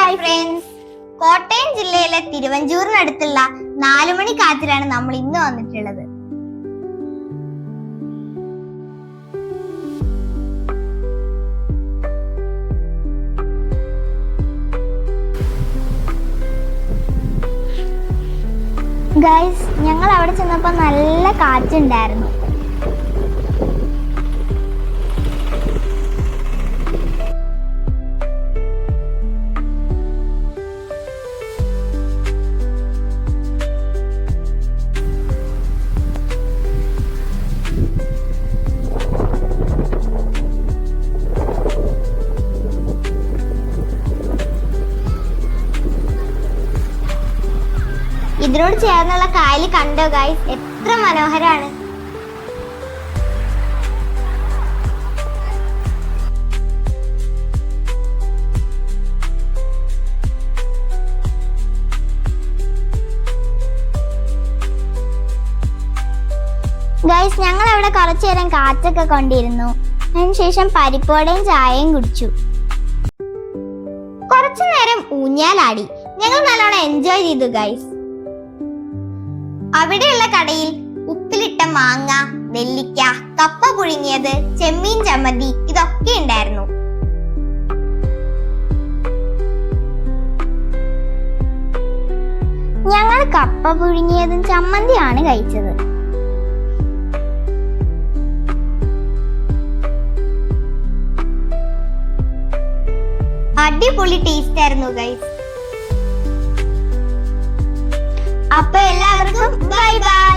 Hi friends, Kottayam ജില്ലയിലെ തിരുവഞ്ചൂരിനടുത്തുള്ള 4 മണി കാറ്റിലാണ് നമ്മൾ ഇന്ന് വന്നിട്ടുള്ളത്. ഗൈസ്, ഞങ്ങൾ അവിടെ ചെന്നപ്പോൾ നല്ല കാറ്റുണ്ടായിരുന്നു. ഇതിനോട് ചേർന്നുള്ള കായൽ കണ്ടോ ഗൈസ്, എത്ര മനോഹരാണ്. ഗൈസ്, ഞങ്ങൾ അവിടെ കുറച്ചു നേരം കാറ്റൊക്കെ കൊണ്ടിരുന്നു. അതിനുശേഷം പരിപ്പോടയും ചായയും കുടിച്ചു. കുറച്ചു നേരം ഊഞ്ഞാലാടി. ഞങ്ങൾ നല്ലോണം എൻജോയ് ചെയ്തു ഗൈസ്. അവിടെയുള്ള കടയിൽ ഉപ്പിലിട്ട മാങ്ങ, നെല്ലിക്ക, കപ്പ പുഴുങ്ങിയത്, ചെമ്മീൻ ചമ്മന്തി ഇതൊക്കെ ഉണ്ടായിരുന്നു. ഞങ്ങൾ കപ്പ പുഴുങ്ങിയതും ചമ്മന്തിയാണ് കഴിച്ചത്. അടിപൊളി ടേസ്റ്റ് ആയിരുന്നു ഗൈസ്. അപ്പൊ എല്ലാവർക്കും ബൈ ബൈ.